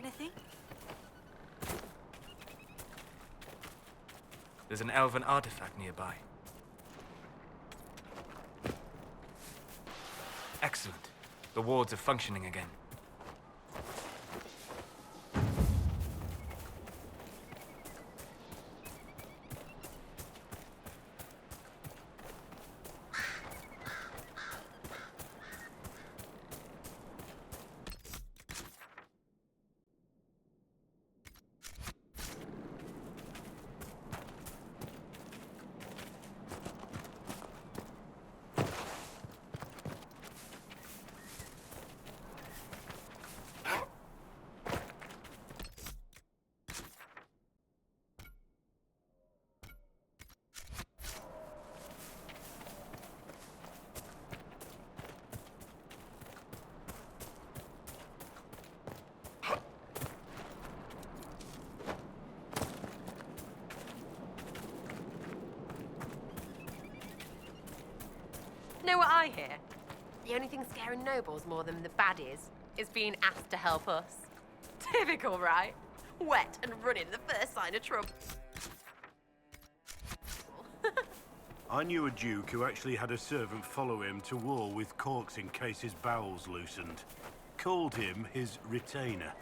anything? There's an elven artifact nearby. Excellent. The wards are functioning again. Know what I hear? The only thing scaring nobles more than the baddies is being asked to help us. Typical, right? Wet and running the first sign of trouble. I knew a duke who actually had a servant follow him to war with corks in case his bowels loosened. Called him his retainer.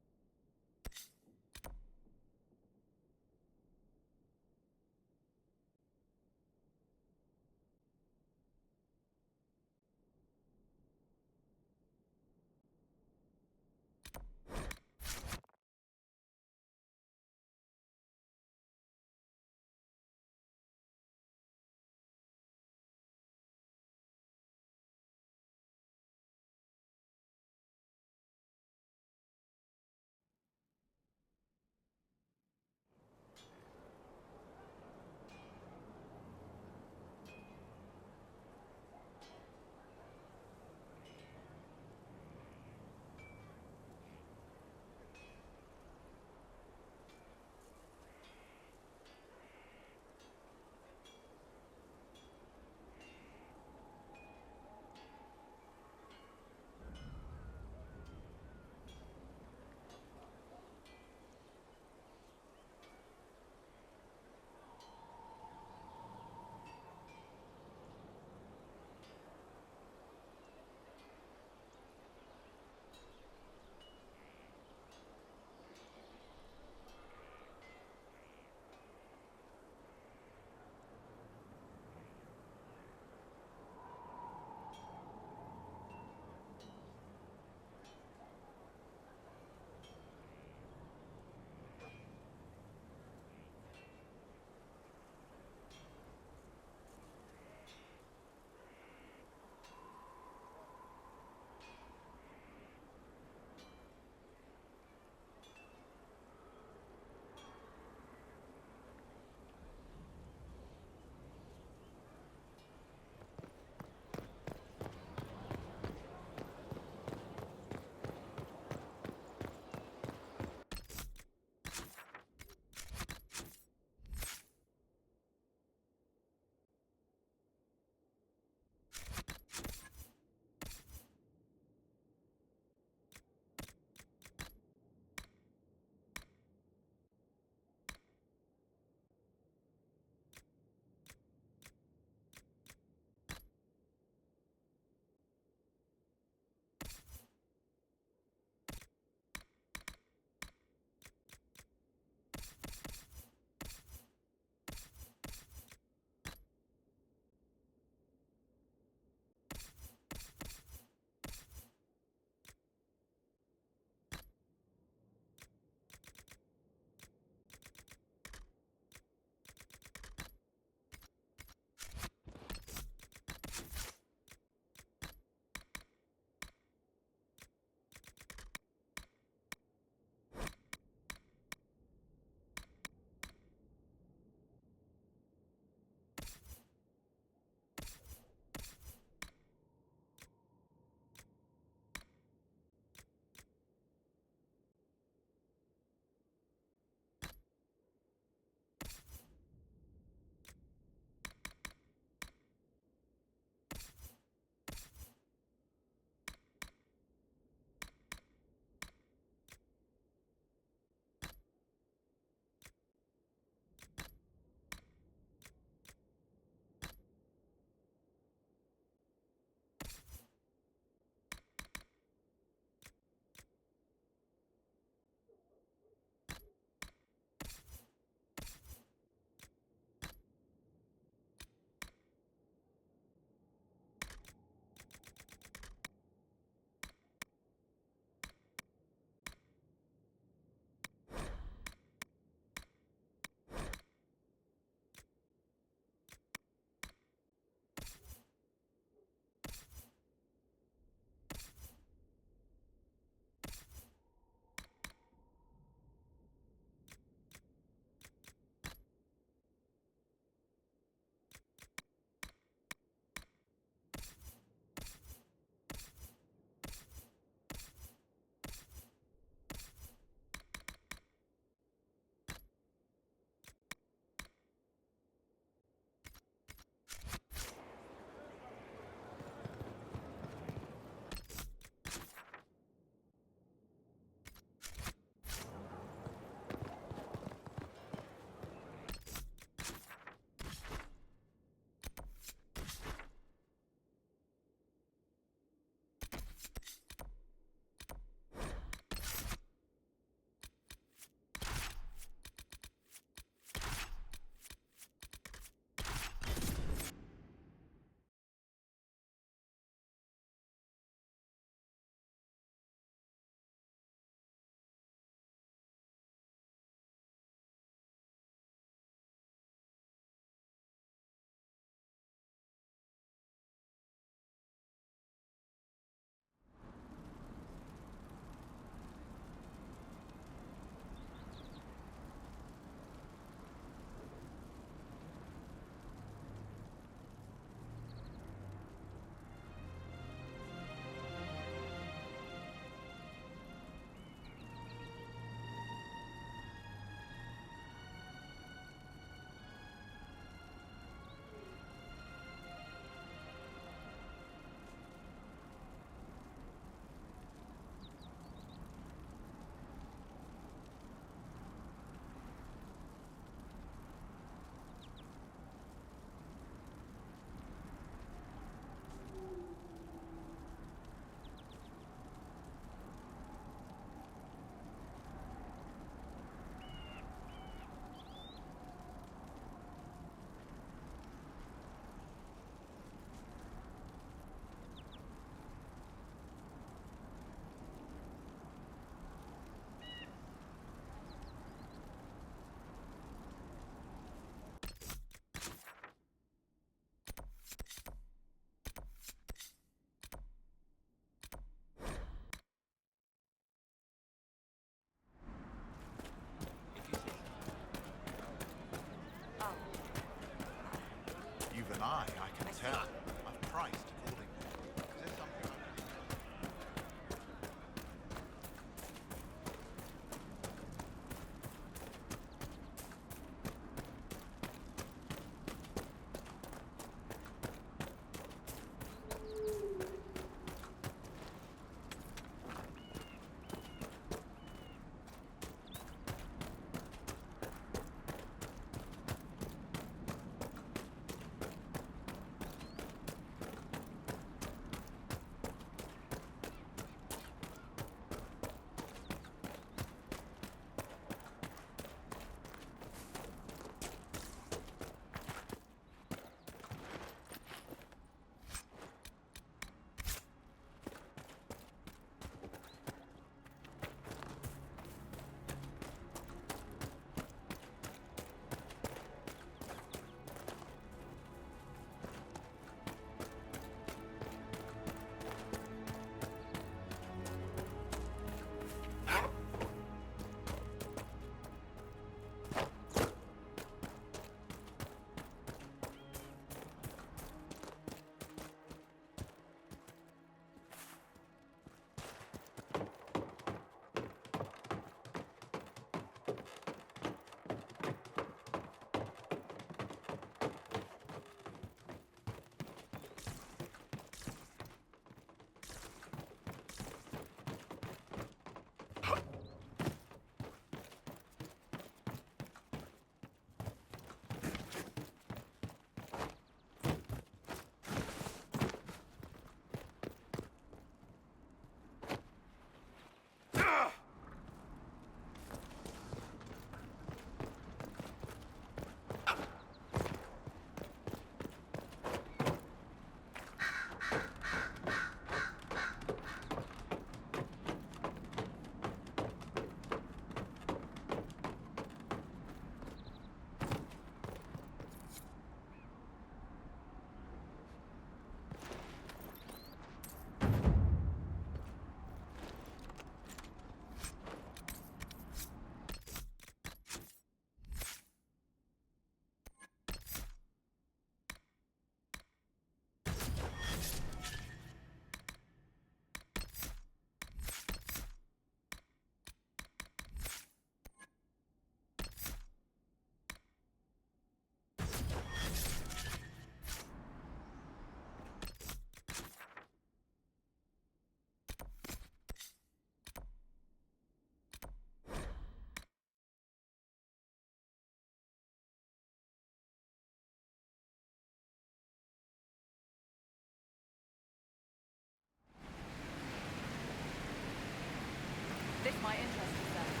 my interest is then.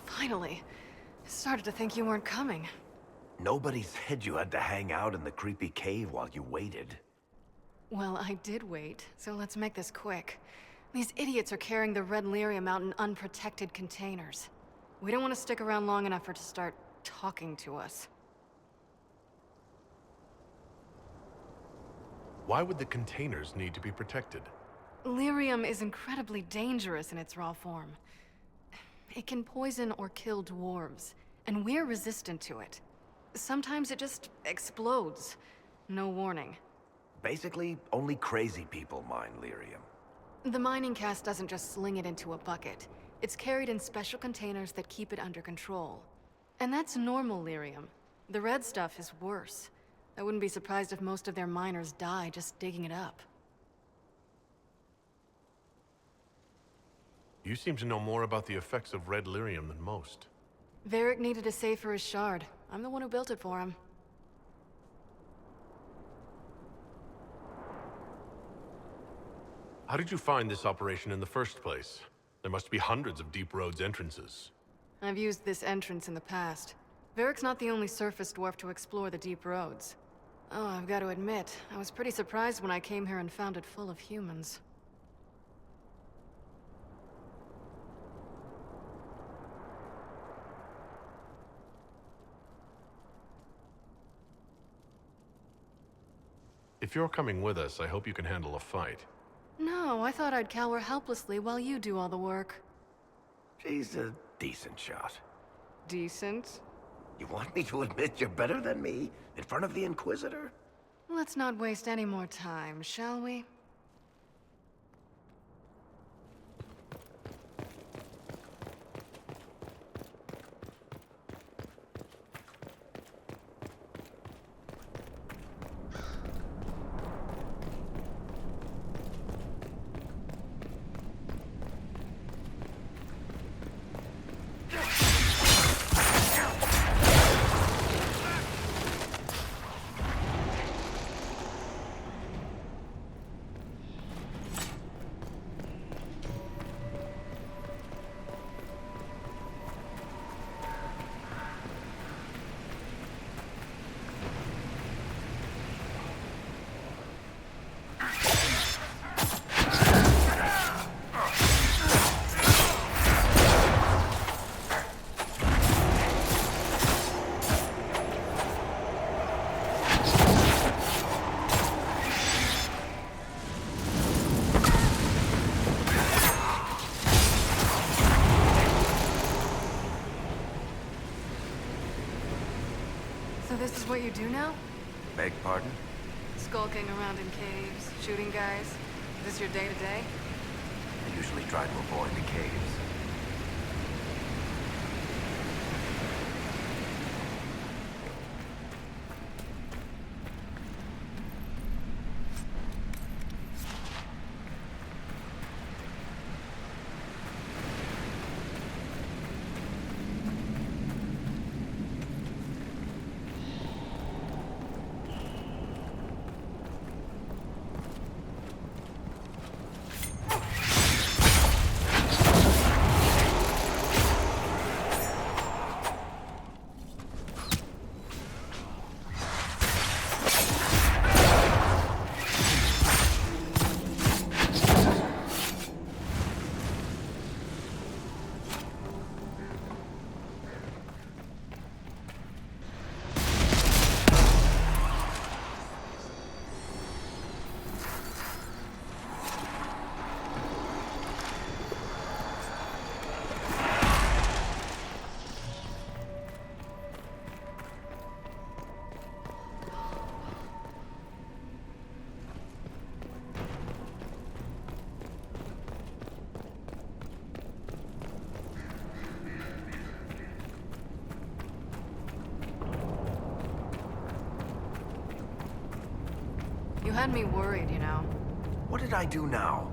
Finally. I started to think you weren't coming. Nobody said you had to hang out in the creepy cave while you waited. Well, I did wait, so let's make this quick. These idiots are carrying the red lyrium out in unprotected containers. We don't want to stick around long enough for it to start talking to us. Why would the containers need to be protected? Lyrium is incredibly dangerous in its raw form. It can poison or kill dwarves, and we're resistant to it. Sometimes it just explodes. No warning. Basically, only crazy people mine lyrium. The mining cast doesn't just sling it into a bucket. It's carried in special containers that keep it under control. And that's normal lyrium. The red stuff is worse. I wouldn't be surprised if most of their miners die just digging it up. You seem to know more about the effects of red lyrium than most. Varric needed a safe for his shard. I'm the one who built it for him. How did you find this operation in the first place? There must be hundreds of Deep Road's entrances. I've used this entrance in the past. Varric's not the only surface dwarf to explore the deep roads. Oh, I've got to admit, I was pretty surprised when I came here and found it full of humans. If you're coming with us, I hope you can handle a fight. No, I thought I'd cower helplessly while you do all the work. She's a decent shot. Decent? You want me to admit you're better than me? In front of the Inquisitor? Let's not waste any more time, shall we? So this is what you do now? Beg pardon? Skulking around in caves, shooting guys? Is this your day-to-day? I usually try to avoid the caves. You had me worried, you know. What did I do now?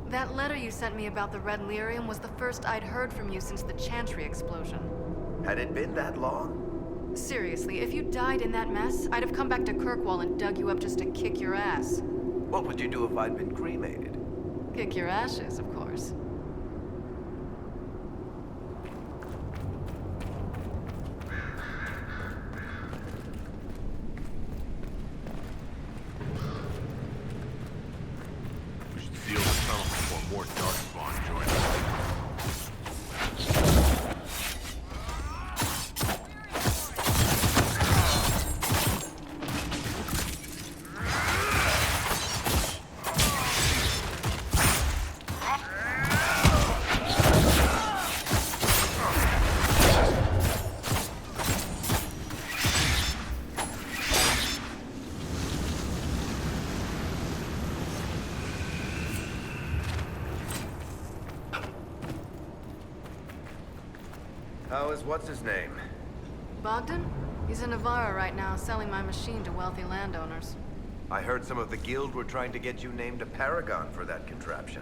That letter you sent me about the Red Lyrium was the first I'd heard from you since the Chantry explosion. Had it been that long? Seriously, if you died in that mess, I'd have come back to Kirkwall and dug you up just to kick your ass. What would you do if I'd been cremated? Kick your ashes, of course. We should seal the tunnel before more darkspawn join us. How is what's-his-name? Bogdan? He's in Navarra right now, selling my machine to wealthy landowners. I heard some of the guild were trying to get you named a paragon for that contraption.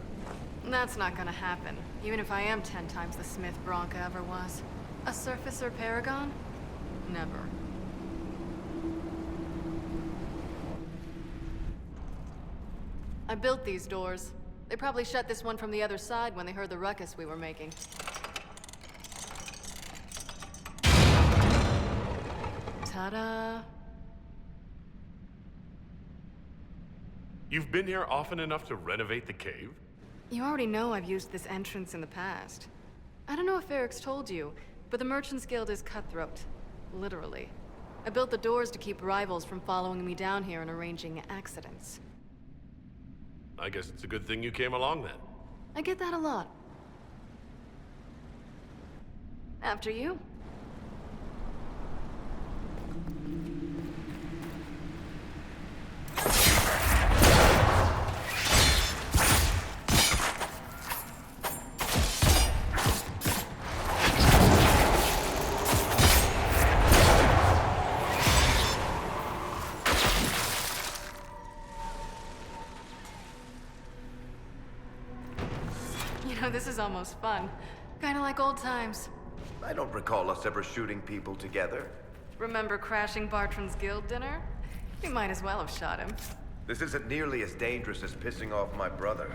That's not gonna happen, even if I am 10 times the Smith Bronca ever was. A surfacer paragon? Never. I built these doors. They probably shut this one from the other side when they heard the ruckus we were making. Ta-da! You've been here often enough to renovate the cave? You already know I've used this entrance in the past. I don't know if Eric's told you, but the Merchants Guild is cutthroat. Literally. I built the doors to keep rivals from following me down here and arranging accidents. I guess it's a good thing you came along then. I get that a lot. After you. You know, this is almost fun. Kinda like old times. I don't recall us ever shooting people together. Remember crashing Bartram's guild dinner? You might as well have shot him. This isn't nearly as dangerous as pissing off my brother.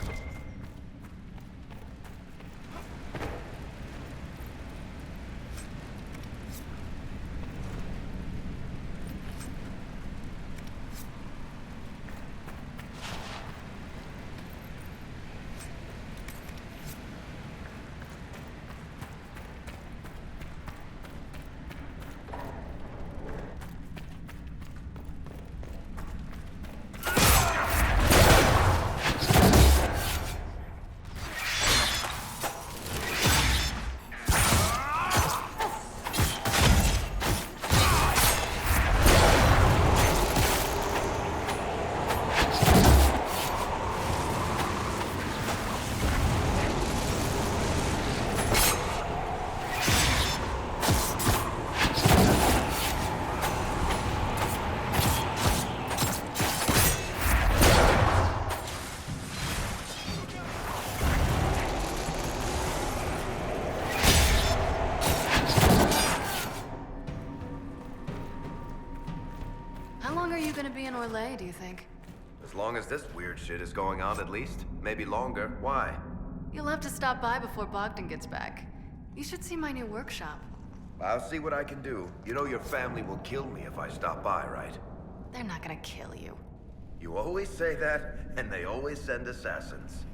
How long are you gonna be in Orlais, do you think? As long as this weird shit is going on, at least. Maybe longer. Why? You'll have to stop by before Bogdan gets back. You should see my new workshop. I'll see what I can do. You know your family will kill me if I stop by, right? They're not gonna kill you. You always say that, and they always send assassins.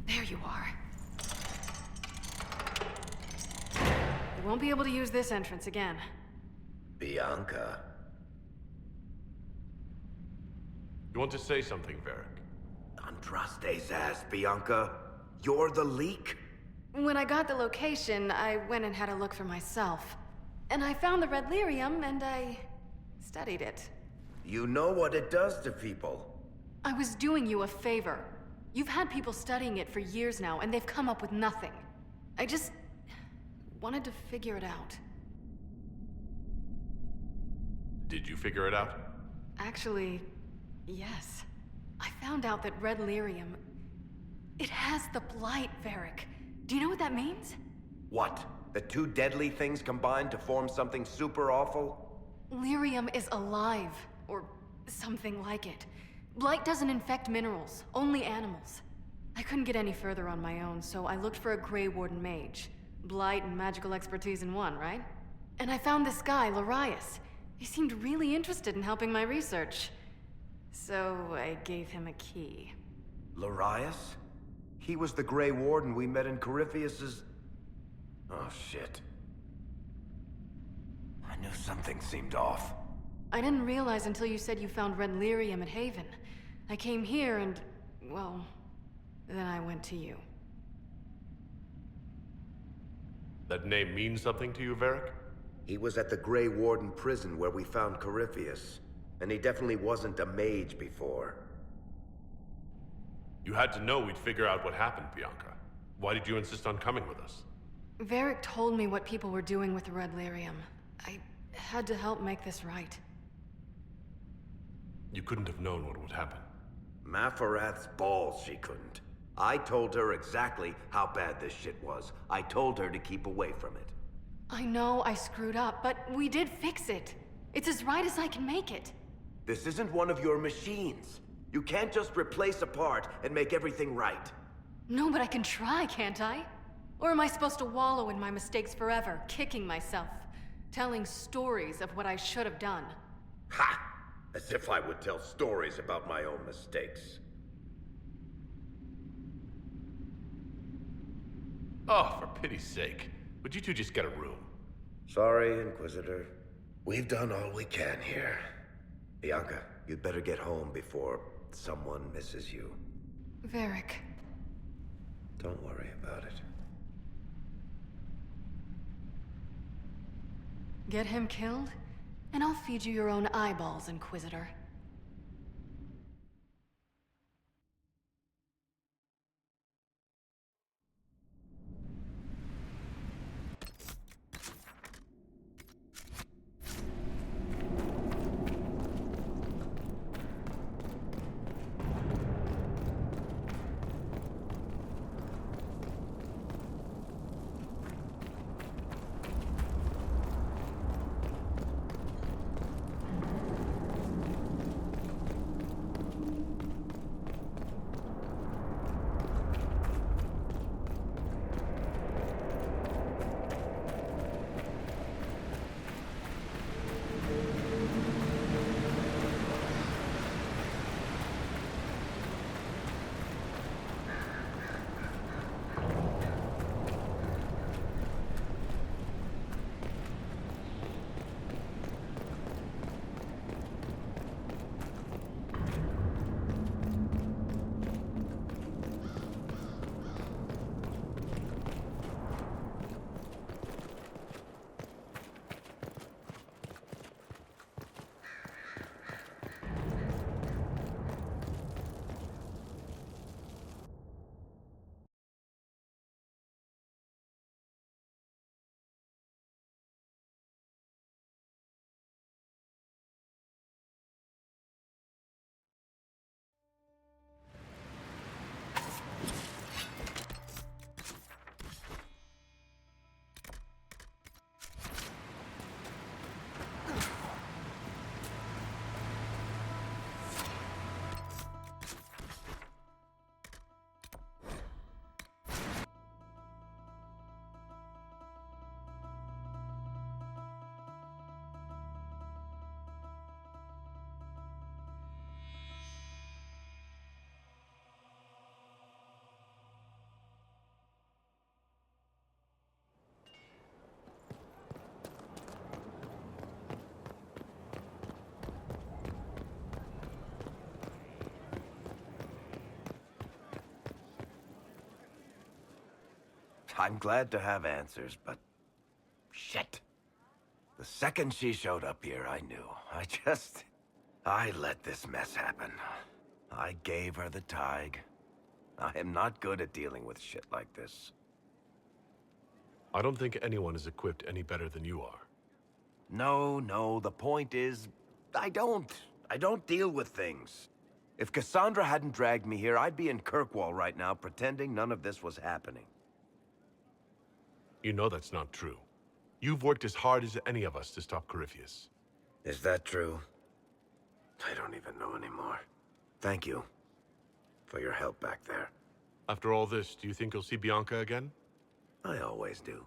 There you are. You won't be able to use this entrance again. Bianca. You want to say something, Varric? Andraste's ass, Bianca. You're the leak? When I got the location, I went and had a look for myself. And I found the red lyrium, and I studied it. You know what it does to people. I was doing you a favor. You've had people studying it for years now, and they've come up with nothing. I just wanted to figure it out. Did you figure it out? Actually, yes. I found out that red lyrium, it has the blight, Varric. Do you know what that means? What? The two deadly things combined to form something super awful? Lyrium is alive, or something like it. Blight doesn't infect minerals, only animals. I couldn't get any further on my own, so I looked for a Grey Warden mage. Blight and magical expertise in one, right? And I found this guy, Larius. He seemed really interested in helping my research. So I gave him a key. Larius? He was the Grey Warden we met in Corypheus's... Oh, shit. I knew something seemed off. I didn't realize until you said you found red lyrium at Haven. I came here and, well, then I went to you. That name means something to you, Varric? He was at the Grey Warden prison where we found Corypheus. And he definitely wasn't a mage before. You had to know we'd figure out what happened, Bianca. Why did you insist on coming with us? Varric told me what people were doing with the red lyrium. I had to help make this right. You couldn't have known what would happen. Mafarath's balls, she couldn't. I told her exactly how bad this shit was. I told her to keep away from it. I know I screwed up, but we did fix it. It's as right as I can make it. This isn't one of your machines. You can't just replace a part and make everything right. No, but I can try, can't I? Or am I supposed to wallow in my mistakes forever, kicking myself, telling stories of what I should have done? Ha! As if I would tell stories about my own mistakes. Oh, for pity's sake. Would you two just get a room? Sorry, Inquisitor. We've done all we can here. Bianca, you'd better get home before someone misses you. Varric. Don't worry about it. Get him killed, and I'll feed you your own eyeballs, Inquisitor. I'm glad to have answers, but... shit. The second she showed up here, I knew. I let this mess happen. I gave her the Tig. I am not good at dealing with shit like this. I don't think anyone is equipped any better than you are. No, the point is, I don't deal with things. If Cassandra hadn't dragged me here, I'd be in Kirkwall right now pretending none of this was happening. You know that's not true. You've worked as hard as any of us to stop Corypheus. Is that true? I don't even know anymore. Thank you for your help back there. After all this, do you think you'll see Bianca again? I always do.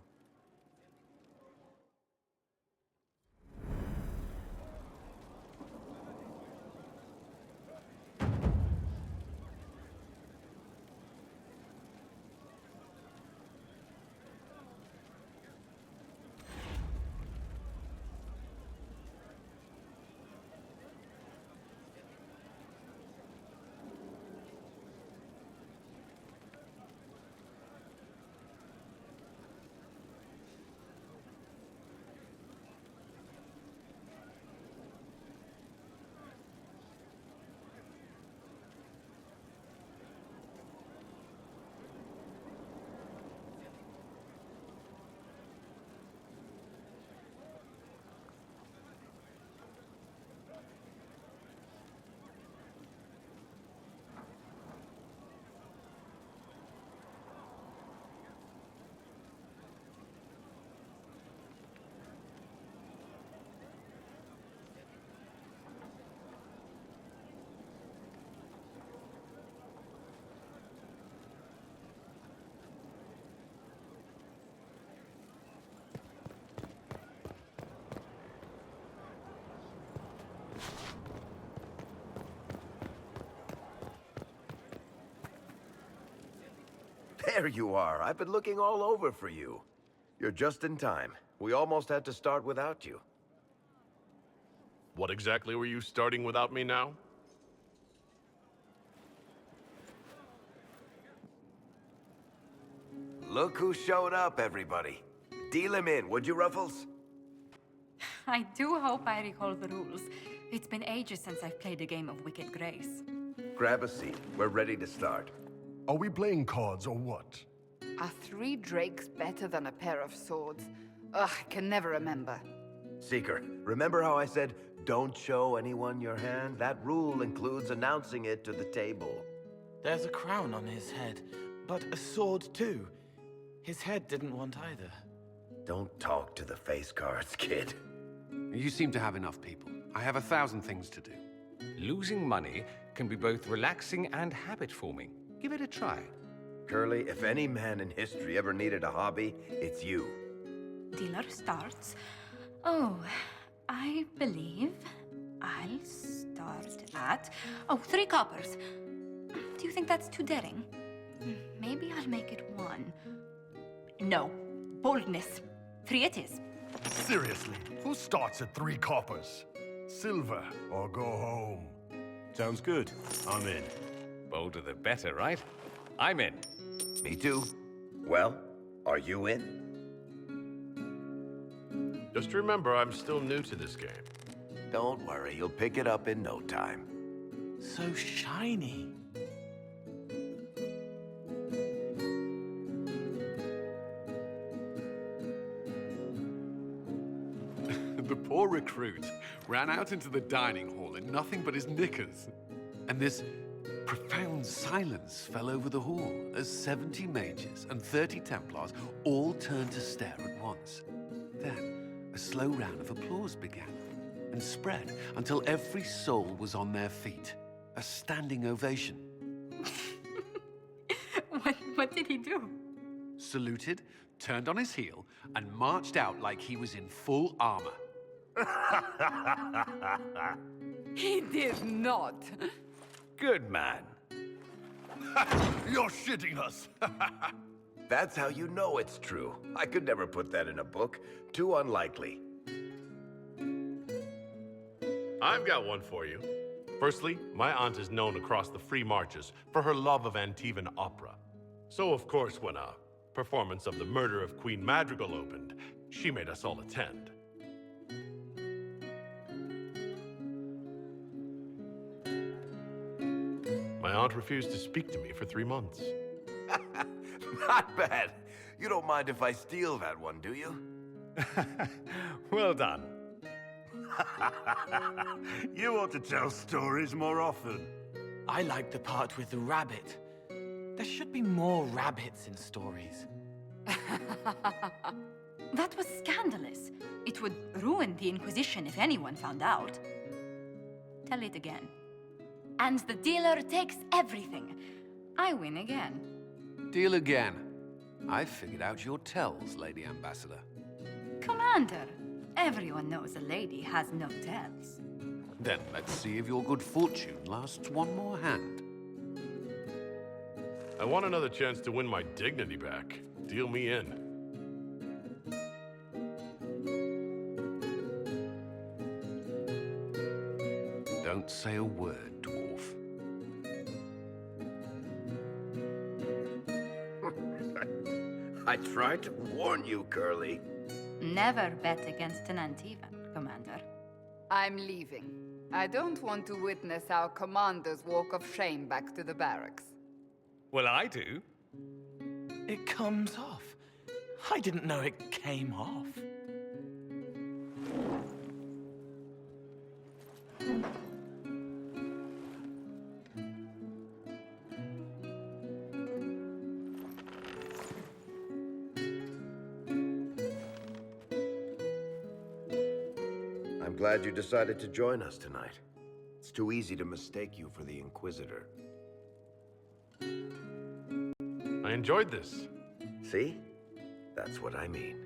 There you are. I've been looking all over for you. You're just in time. We almost had to start without you. What exactly were you starting without me now? Look who showed up, everybody. Deal him in, would you, Ruffles? I do hope I recall the rules. It's been ages since I've played a game of Wicked Grace. Grab a seat. We're ready to start. Are we playing cards or what? Are 3 drakes better than a pair of swords? Ugh, I can never remember. Seeker, remember how I said, don't show anyone your hand? That rule includes announcing it to the table. There's a crown on his head, but a sword too. His head didn't want either. Don't talk to the face cards, kid. You seem to have enough people. I have 1,000 things to do. Losing money can be both relaxing and habit-forming. Give it a try. Curly, if any man in history ever needed a hobby, it's you. Dealer starts. Oh, I believe I'll start at... Oh, 3 coppers. Do you think that's too daring? Maybe I'll make it 1. No. Boldness. 3 it is. Seriously, who starts at 3 coppers? Silver or go home? Sounds good. I'm in. Bolder the better, right? I'm in. Me too. Well, are you in? Just remember, I'm still new to this game. Don't worry, you'll pick it up in no time. So shiny. The poor recruit ran out into the dining hall in nothing but his knickers. And this profound silence fell over the hall as 70 mages and 30 templars all turned to stare at once. Then, a slow round of applause began and spread until every soul was on their feet. A standing ovation. What did he do? Saluted, turned on his heel, and marched out like he was in full armor. He did not. Good man. You're shitting us. That's how you know it's true. I could never put that in a book. Too unlikely. I've got one for you. Firstly, my aunt is known across the free marches for her love of Antivan opera. So, of course, when a performance of the murder of Queen Madrigal opened, she made us all attend. My aunt refused to speak to me for 3 months. Not bad. You don't mind if I steal that one, do you? Well done. You ought to tell stories more often. I like the part with the rabbit. There should be more rabbits in stories. That was scandalous. It would ruin the Inquisition if anyone found out. Tell it again. And the dealer takes everything. I win again. Deal again. I've figured out your tells, Lady Ambassador. Commander, everyone knows a lady has no tells. Then let's see if your good fortune lasts one more hand. I want another chance to win my dignity back. Deal me in. Don't say a word, dwarf. I tried to warn you, Curly. Never bet against an Antivan, Commander. I'm leaving. I don't want to witness our commander's walk of shame back to the barracks. Well, I do. It comes off. I didn't know it came off. I'm glad you decided to join us tonight. It's too easy to mistake you for the Inquisitor. I enjoyed this. See? That's what I mean.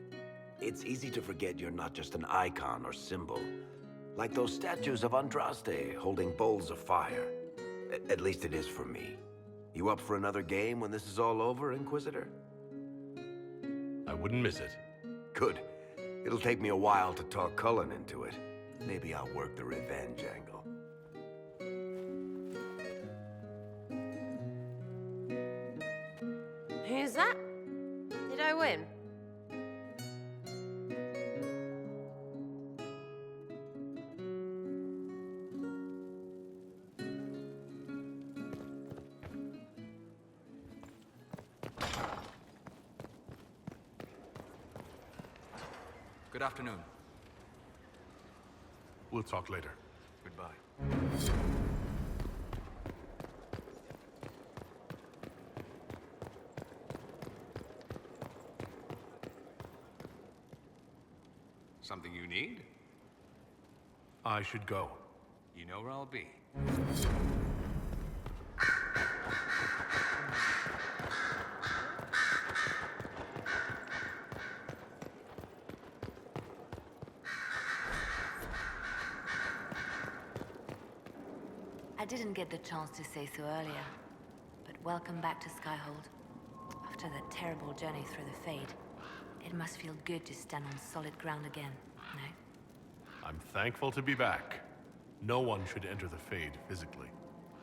It's easy to forget you're not just an icon or symbol. Like those statues of Andraste holding bowls of fire. At least it is for me. You up for another game when this is all over, Inquisitor? I wouldn't miss it. Good. It'll take me a while to talk Cullen into it. Maybe I'll work the revenge angle. Who's that? Did I win? Good afternoon. We'll talk later. Goodbye. Something you need? I should go. You know where I'll be. I didn't get the chance to say so earlier, but welcome back to Skyhold. After that terrible journey through the Fade, it must feel good to stand on solid ground again, no? I'm thankful to be back. No one should enter the Fade physically.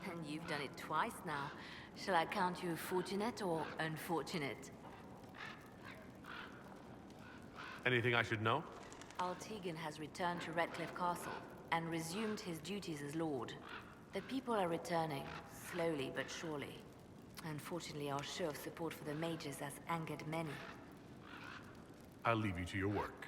And you've done it twice now. Shall I count you fortunate or unfortunate? Anything I should know? Altegan has returned to Redcliffe Castle and resumed his duties as Lord. The people are returning, slowly but surely. Unfortunately, our show of support for the mages has angered many. I'll leave you to your work.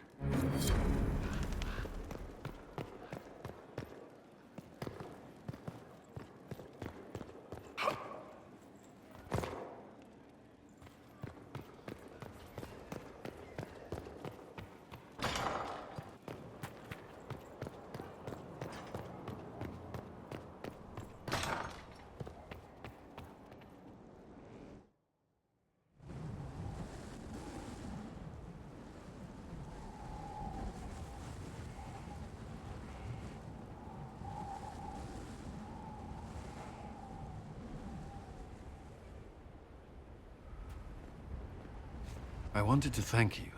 I wanted to thank you.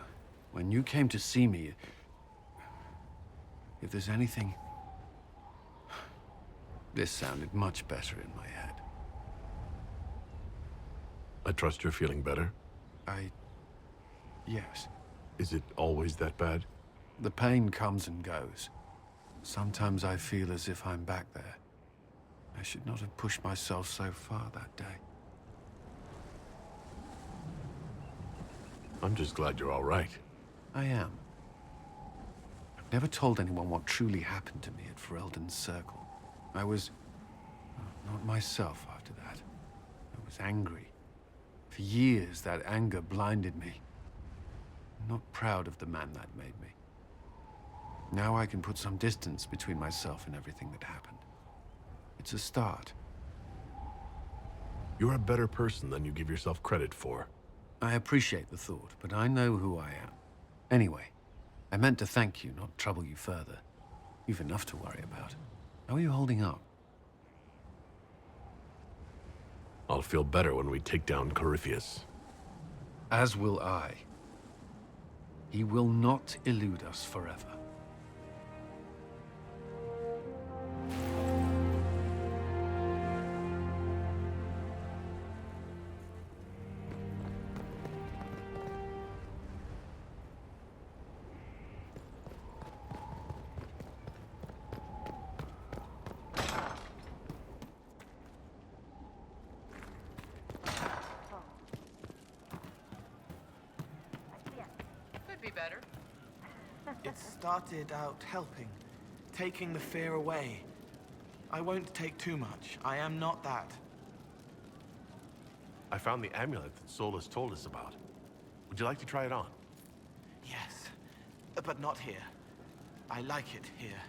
When you came to see me, if there's anything... This sounded much better in my head. I trust you're feeling better. I Yes. Is it always that bad? The pain comes and goes. Sometimes I feel as if I'm back there. I should not have pushed myself so far that day. I'm just glad you're all right. I am. I've never told anyone what truly happened to me at Ferelden's Circle. I was not myself after that. I was angry. For years, that anger blinded me. I'm not proud of the man that made me. Now I can put some distance between myself and everything that happened. It's a start. You're a better person than you give yourself credit for. I appreciate the thought, but I know who I am. Anyway, I meant to thank you, not trouble you further. You've enough to worry about. How are you holding up? I'll feel better when we take down Corypheus. As will I. He will not elude us forever. Could be better. It started out helping, taking the fear away. I won't take too much. I am not that. I found the amulet that Solus told us about. Would you like to try it on? Yes, but not here. I like it here.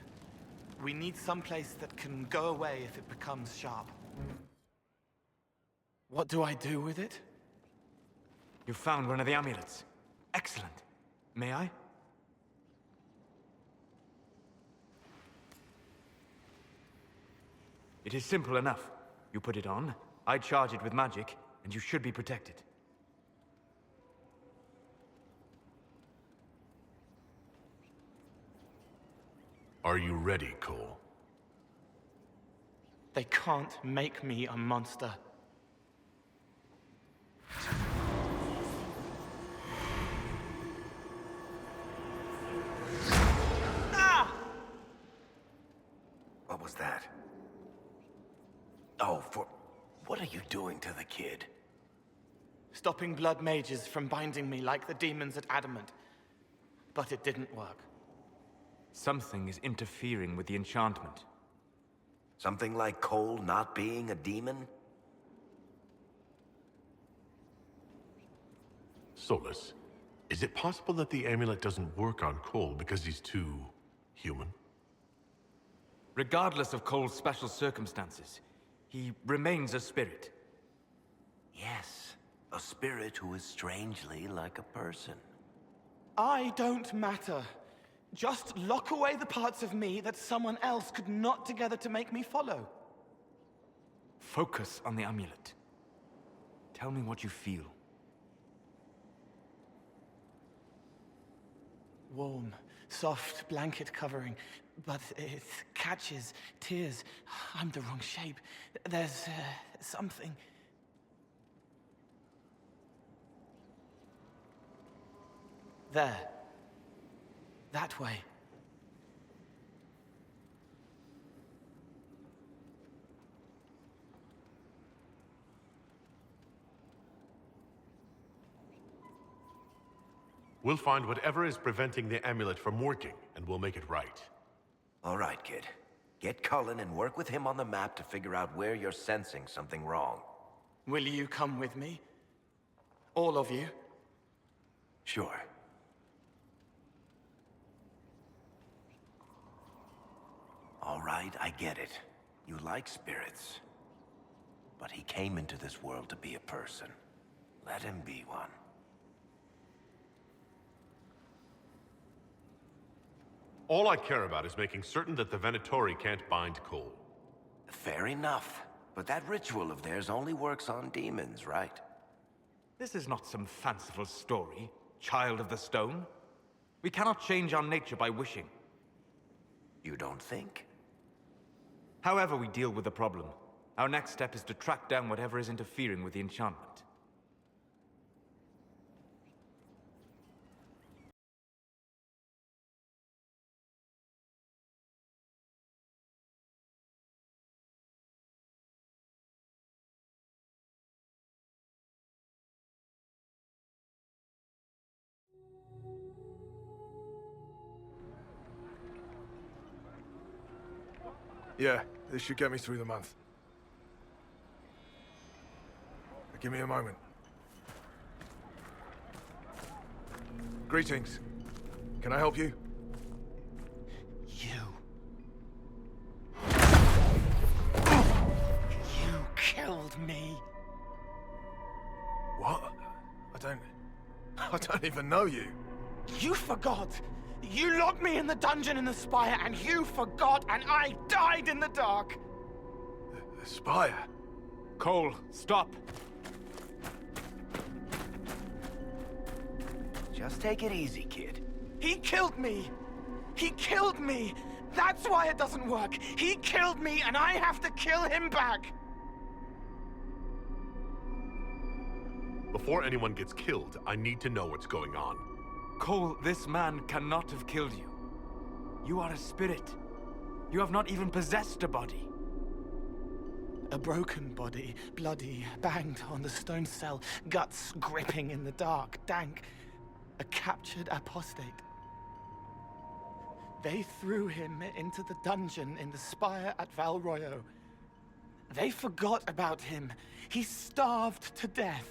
We need someplace that can go away if it becomes sharp. What do I do with it? You found one of the amulets. Excellent. May I? It is simple enough. You put it on, I charge it with magic, and you should be protected. Are you ready, Cole? They can't make me a monster. What was that? Oh, what are you doing to the kid? Stopping blood mages from binding me like the demons at Adamant. But it didn't work. Something is interfering with the enchantment. Something like Cole not being a demon? Solus, is it possible that the amulet doesn't work on Cole because he's too human? Regardless of Cole's special circumstances, he remains a spirit. Yes, a spirit who is strangely like a person. I don't matter. Just lock away the parts of me that someone else could knot together to make me follow. Focus on the amulet. Tell me what you feel. Warm, soft blanket covering, but it catches tears. I'm the wrong shape. There's something. There. That way. We'll find whatever is preventing the amulet from working, and we'll make it right. All right, kid. Get Cullen and work with him on the map to figure out where you're sensing something wrong. Will you come with me? All of you? Sure. All right, I get it. You like spirits. But he came into this world to be a person. Let him be one. All I care about is making certain that the Venatori can't bind Cole. Fair enough. But that ritual of theirs only works on demons, right? This is not some fanciful story, child of the stone. We cannot change our nature by wishing. You don't think? However we deal with the problem, our next step is to track down whatever is interfering with the enchantment. Yeah, this should get me through the month. Give me a moment. Greetings. Can I help you? You killed me. What? I don't even know you. You forgot. You locked me in the dungeon in the spire, and you forgot, and I died in the dark. The spire? Cole, stop. Just take it easy, kid. He killed me. He killed me. That's why it doesn't work. He killed me, and I have to kill him back. Before anyone gets killed, I need to know what's going on. Cole, this man cannot have killed you. You are a spirit. You have not even possessed a body. A broken body, bloody, banged on the stone cell, guts gripping in the dark, dank. A captured apostate. They threw him into the dungeon in the spire at Val Royo. They forgot about him. He starved to death.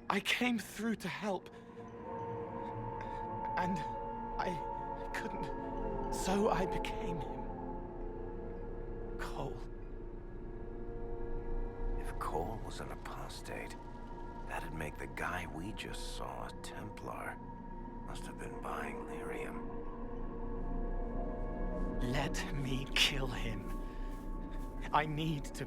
I came through to help. And I couldn't. So I became him. Cole. If Cole was an apostate, that'd make the guy we just saw a Templar. Must have been buying lyrium. Let me kill him. I need to.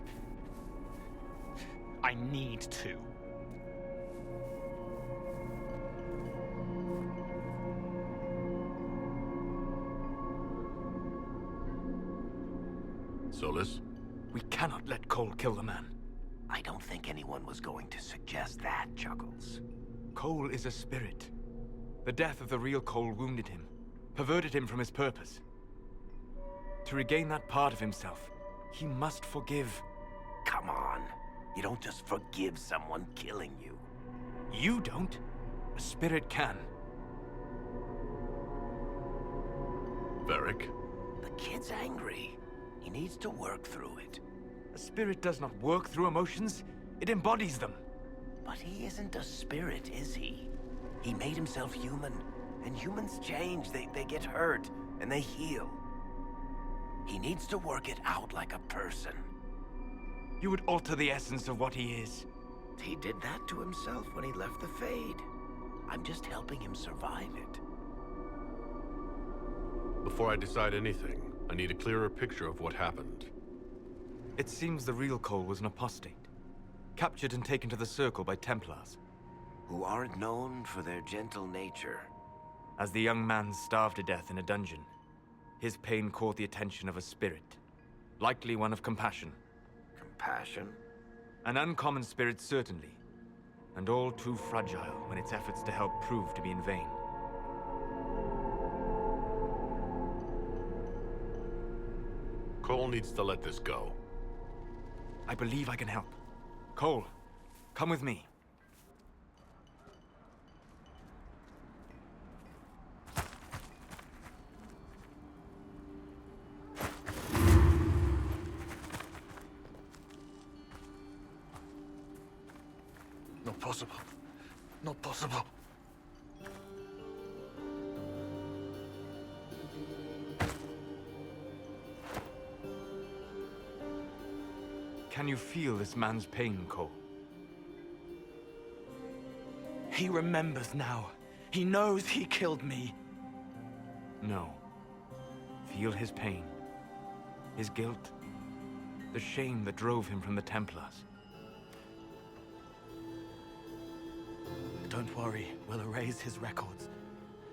Solus? We cannot let Cole kill the man. I don't think anyone was going to suggest that, Chuckles. Cole is a spirit. The death of the real Cole wounded him, perverted him from his purpose. To regain that part of himself, he must forgive. Come on. You don't just forgive someone killing you. You don't. A spirit can. Varric? The kid's angry. He needs to work through it. A spirit does not work through emotions. It embodies them. But he isn't a spirit, is he? He made himself human. And humans change. They get hurt. And they heal. He needs to work it out like a person. You would alter the essence of what he is. He did that to himself when he left the Fade. I'm just helping him survive it. Before I decide anything, I need a clearer picture of what happened. It seems the real Cole was an apostate. Captured and taken to the Circle by Templars. Who aren't known for their gentle nature. As the young man starved to death in a dungeon, his pain caught the attention of a spirit. Likely one of compassion. Compassion? An uncommon spirit, certainly. And all too fragile when its efforts to help prove to be in vain. Cole needs to let this go. I believe I can help. Cole, come with me. Not possible. Not possible. Can you feel this man's pain, Cole? He remembers now. He knows he killed me. No. Feel his pain. His guilt. The shame that drove him from the Templars. Don't worry, we'll erase his records.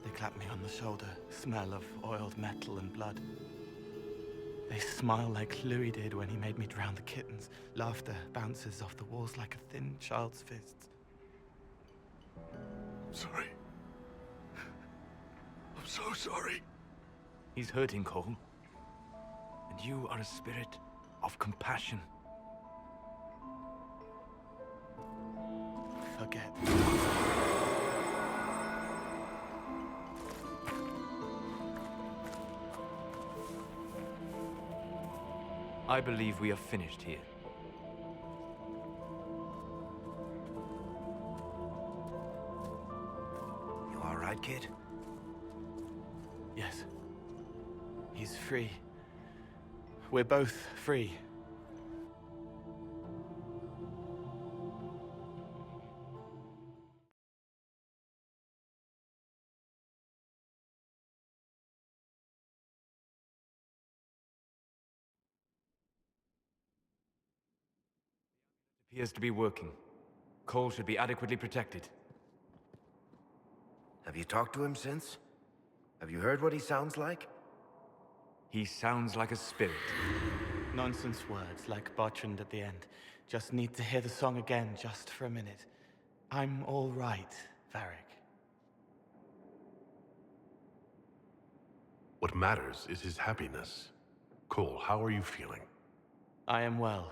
They clap me on the shoulder, smell of oiled metal and blood. They smile like Louis did when he made me drown the kittens. Laughter bounces off the walls like a thin child's fists. I'm sorry. I'm so sorry. He's hurting, Cole. And you are a spirit of compassion. Forget. I believe we are finished here. You all right, kid? Yes. He's free. We're both free. Appears to be working. Cole should be adequately protected. Have you talked to him since? Have you heard what he sounds like? He sounds like a spirit. Nonsense words like Bertrand at the end. Just need to hear the song again just for a minute. I'm all right, Varric. What matters is his happiness. Cole, how are you feeling? I am well.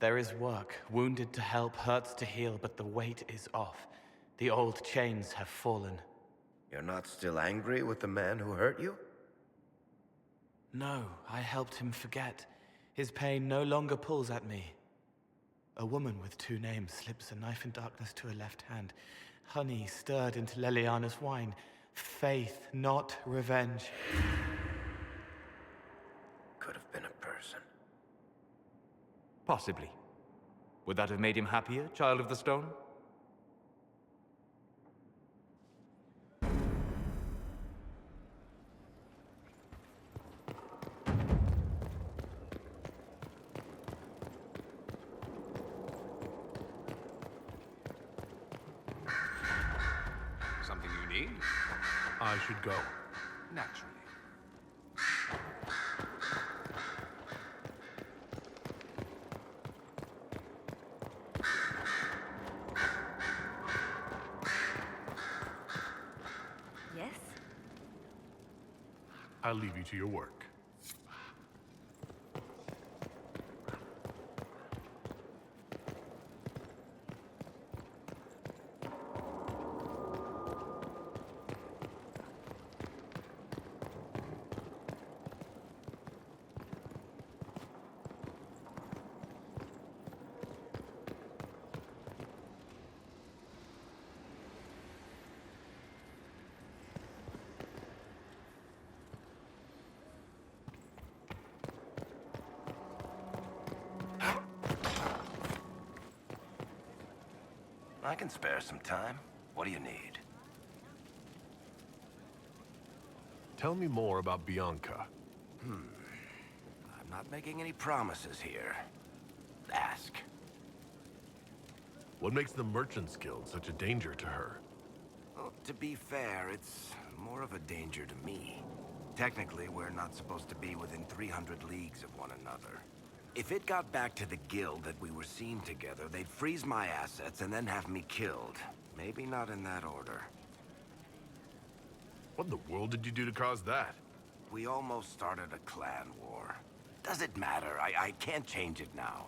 There is work. Wounded to help, hurts to heal, but the weight is off. The old chains have fallen. You're not still angry with the man who hurt you? No, I helped him forget. His pain no longer pulls at me. A woman with 2 names slips a knife in darkness to her left hand. Honey stirred into Leliana's wine. Faith, not revenge. Could have been a person. Possibly. Would that have made him happier, Child of the Stone? Something you need? I should go. Naturally. Yes? I'll leave you to your work. I can spare some time. What do you need? Tell me more about Bianca. I'm not making any promises here. Ask. What makes the Merchants Guild such a danger to her? Well, to be fair, it's more of a danger to me. Technically, we're not supposed to be within 300 leagues of one another. If it got back to the guild that we were seen together, they'd freeze my assets and then have me killed. Maybe not in that order. What in the world did you do to cause that? We almost started a clan war. Does it matter? I can't change it now.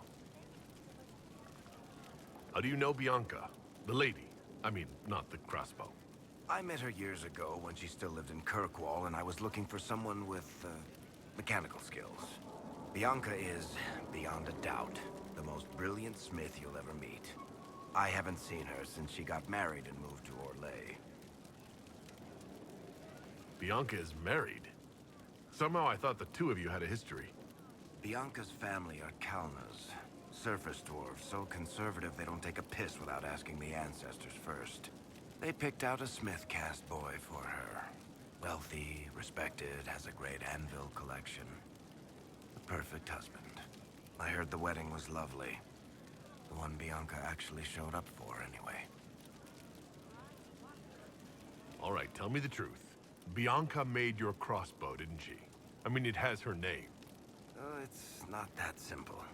How do you know Bianca? The lady. I mean, not the crossbow. I met her years ago when she still lived in Kirkwall, and I was looking for someone with, mechanical skills. Bianca is, beyond a doubt, the most brilliant smith you'll ever meet. I haven't seen her since she got married and moved to Orlais. Bianca is married? Somehow I thought the two of you had a history. Bianca's family are Kalnas. Surface dwarves, so conservative they don't take a piss without asking the ancestors first. They picked out a smith caste boy for her. Wealthy, respected, has a great anvil collection. The perfect husband. I heard the wedding was lovely. The one Bianca actually showed up for, anyway. All right, tell me the truth. Bianca made your crossbow, didn't she? I mean, it has her name. It's not that simple.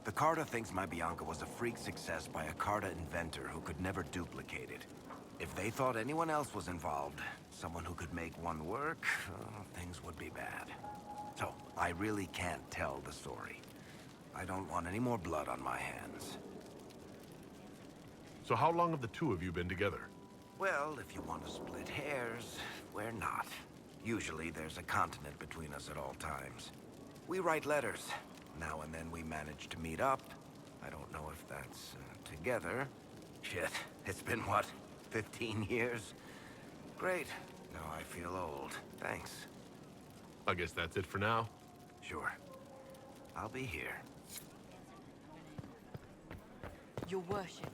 The Carta thinks my Bianca was a freak success by a Carta inventor who could never duplicate it. If they thought anyone else was involved, someone who could make one work, things would be bad. So, I really can't tell the story. I don't want any more blood on my hands. So how long have the two of you been together? Well, if you want to split hairs, we're not. Usually there's a continent between us at all times. We write letters. Now and then we manage to meet up. I don't know if that's together. Shit, it's been what, 15 years? Great. Now I feel old. Thanks. I guess that's it for now. Sure. I'll be here. Your worship.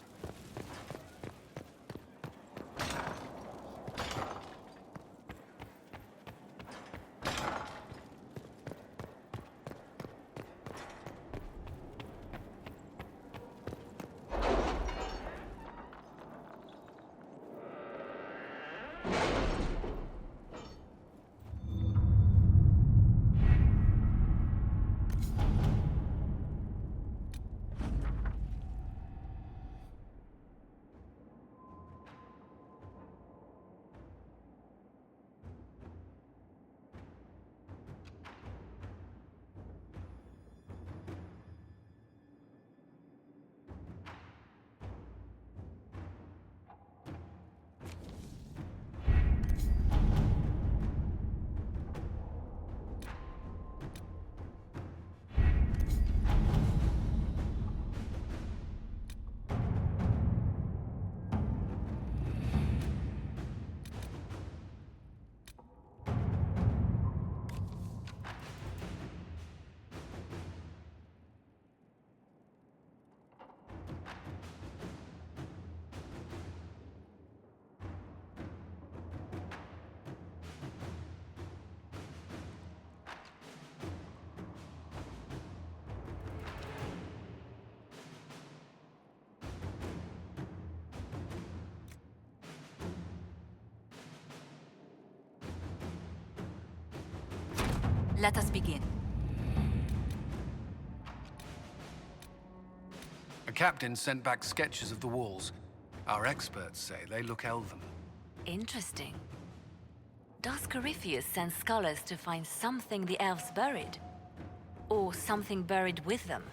Let us begin. A captain sent back sketches of the walls. Our experts say they look elven. Interesting. Does Corypheus send scholars to find something the elves buried? Or something buried with them?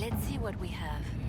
Let's see what we have.